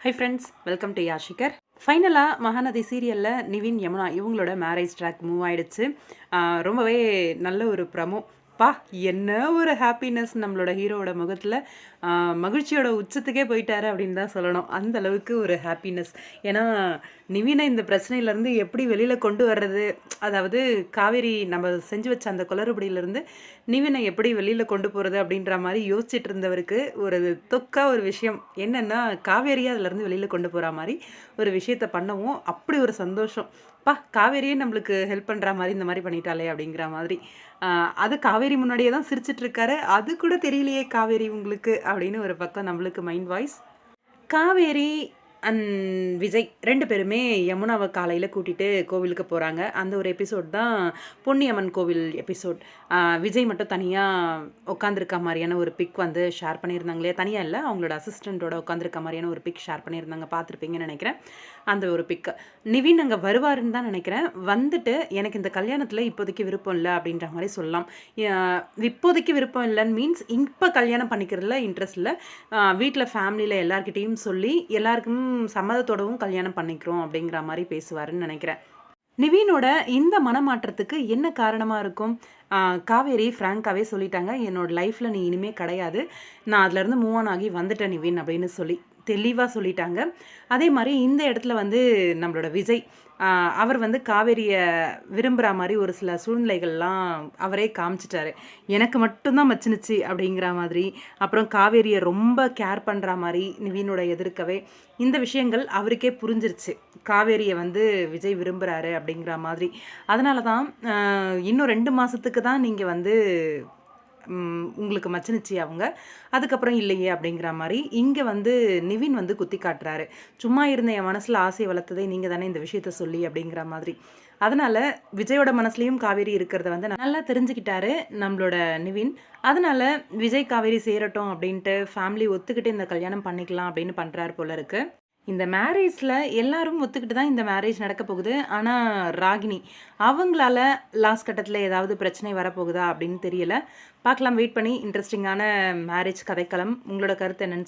High friends, welcome to யாஷிகர். ஃபைனலாக மகாநதி சீரியலில் நிவின் யமுனா இவங்களோட மேரேஜ் ட்ராக் மூவ் ஆயிடுச்சு. ரொம்பவே நல்ல ஒரு ப்ரமோ. என்ன ஒரு ஹாப்பினஸ் நம்மளோட ஹீரோவோட முகத்தில். மகிழ்ச்சியோட உச்சத்துக்கே போயிட்டாரு அப்படின்னு தான் சொல்லணும். அந்த அளவுக்கு ஒரு ஹாப்பினஸ். ஏன்னா நிவினை இந்த பிரச்சனையிலேருந்து எப்படி வெளியில் கொண்டு வர்றது, அதாவது காவேரி நம்ம செஞ்சு வச்ச அந்த குளறுபடியிலேருந்து நிவினை எப்படி வெளியில் கொண்டு போகிறது அப்படின்ற மாதிரி யோசிச்சுட்டு இருந்தவருக்கு ஒரு தொக்கா ஒரு விஷயம் என்னென்னா, காவேரியை அதிலேருந்து வெளியில் கொண்டு போகிற மாதிரி ஒரு விஷயத்தை பண்ணவும் அப்படி ஒரு சந்தோஷம். காவேரியே நம்மளுக்கு ஹெல்ப் பண்ணுற மாதிரி இந்த மாதிரி பண்ணிட்டாலே அப்படிங்கிற மாதிரி. அது காவேரி முன்னாடியே தான் சிரிச்சிட்ருக்காரு. அது கூட தெரியலையே காவேரி உங்களுக்கு அப்படின்னு ஒரு பக்கம் நம்மளுக்கு mind voice. Kaveri and Vijay 2 பேருமே யமுனாவை காலையில் கூட்டிகிட்டு கோவிலுக்கு போகிறாங்க. அந்த ஒரு எபிசோட் தான் பொன்னியம்மன் கோவில் எபிசோட். விஜய் மட்டும் தனியாக உட்காந்துருக்க மாதிரியான ஒரு பிக் வந்து ஷேர் பண்ணியிருந்தாங்களே, தனியாக இல்லை, அவங்களோட அசிஸ்டண்ட்டோட உட்காந்துருக்க மாதிரியான ஒரு பிக் ஷேர் பண்ணியிருந்தாங்க, பார்த்துருப்பீங்கன்னு நினைக்கிறேன். அந்த ஒரு பிக்கு நிவின் அங்கே வருவாருன்னு தான் நினைக்கிறேன். வந்துட்டு எனக்கு இந்த கல்யாணத்தில் இப்போதைக்கு விருப்பம் இல்லை அப்படின்ற மாதிரி சொல்லலாம். இப்போதைக்கு விருப்பம் இல்லைன்னு மீன்ஸ் இப்போ கல்யாணம் பண்ணிக்கிறதுல இன்ட்ரெஸ்ட் இல்லை, வீட்டில் ஃபேமிலியில் எல்லாருக்கிட்டேயும் சொல்லி எல்லாருக்கும் சம்மதத்தோடவும் கல்யாணம் பண்ணிக்கிறோம் அப்படிங்கிற மாதிரி பேசுவாருன்னு நினைக்கிறேன். நிவினோட இந்த மனமாற்றத்துக்கு என்ன காரணமாக இருக்கும்? காவேரி ஃப்ராங்காகவே சொல்லிட்டாங்க, என்னோட லைஃப்பில் நீ இனிமே கிடையாது, நான் அதுலேருந்து மூவ் ஆன் ஆகி வந்துட்டேன் நிவின் அப்படின்னு சொல்லி தெளிவாக சொல்லிட்டாங்க. அதே மாதிரி இந்த இடத்துல வந்து நம்மளோட விஜய் அவர் வந்து காவேரியை விரும்புகிற மாதிரி ஒரு சில சூழ்நிலைகள்லாம் அவரே காமிச்சிட்டாரு. எனக்கு மட்டும்தான் மச்சினுச்சு அப்படிங்கிற மாதிரி, அப்புறம் காவேரியை ரொம்ப கேர் பண்ணுற மாதிரி நிவினோட எதிர்க்கவே இந்த விஷயங்கள் அவருக்கே புரிஞ்சிருச்சு. காவேரியை வந்து விஜய் விரும்புகிறாரு அப்படிங்கிற மாதிரி. அதனால தான் இன்னும் 2 மாதத்துக்கு தான் நீங்கள் வந்து உங்களுக்கு மச்சினுச்சு அவங்க, அதுக்கப்புறம் இல்லையே அப்படிங்கிற மாதிரி இங்கே வந்து நிவின் வந்து குத்தி காட்டுறாரு. சும்மா இருந்த என் மனசில் ஆசையை வளர்த்ததே நீங்கள் தானே இந்த விஷயத்த சொல்லி அப்படிங்கிற மாதிரி. அதனால் விஜயோட மனசுலையும் காவேரி இருக்கிறத வந்து நல்லா தெரிஞ்சுக்கிட்டாரு நம்மளோட நிவின். அதனால் விஜய் காவேரி சேரட்டும் அப்படின்ட்டு ஃபேமிலி ஒத்துக்கிட்டு இந்த கல்யாணம் பண்ணிக்கலாம் அப்படின்னு பண்ணுறாரு போல இருக்குது. இந்த மேரேஜில் எல்லாரும் ஒத்துக்கிட்டு தான் இந்த மேரேஜ் நடக்க போகுது. ஆனால் ராகினி அவங்களால லாஸ்ட் கட்டத்தில் ஏதாவது பிரச்சனை வரப்போகுதா அப்படின்னு தெரியல. பார்க்கலாம், வெயிட் பண்ணி. இன்ட்ரெஸ்டிங்கான மேரேஜ் கதைக்களம். உங்களோட கருத்து என்னன்னு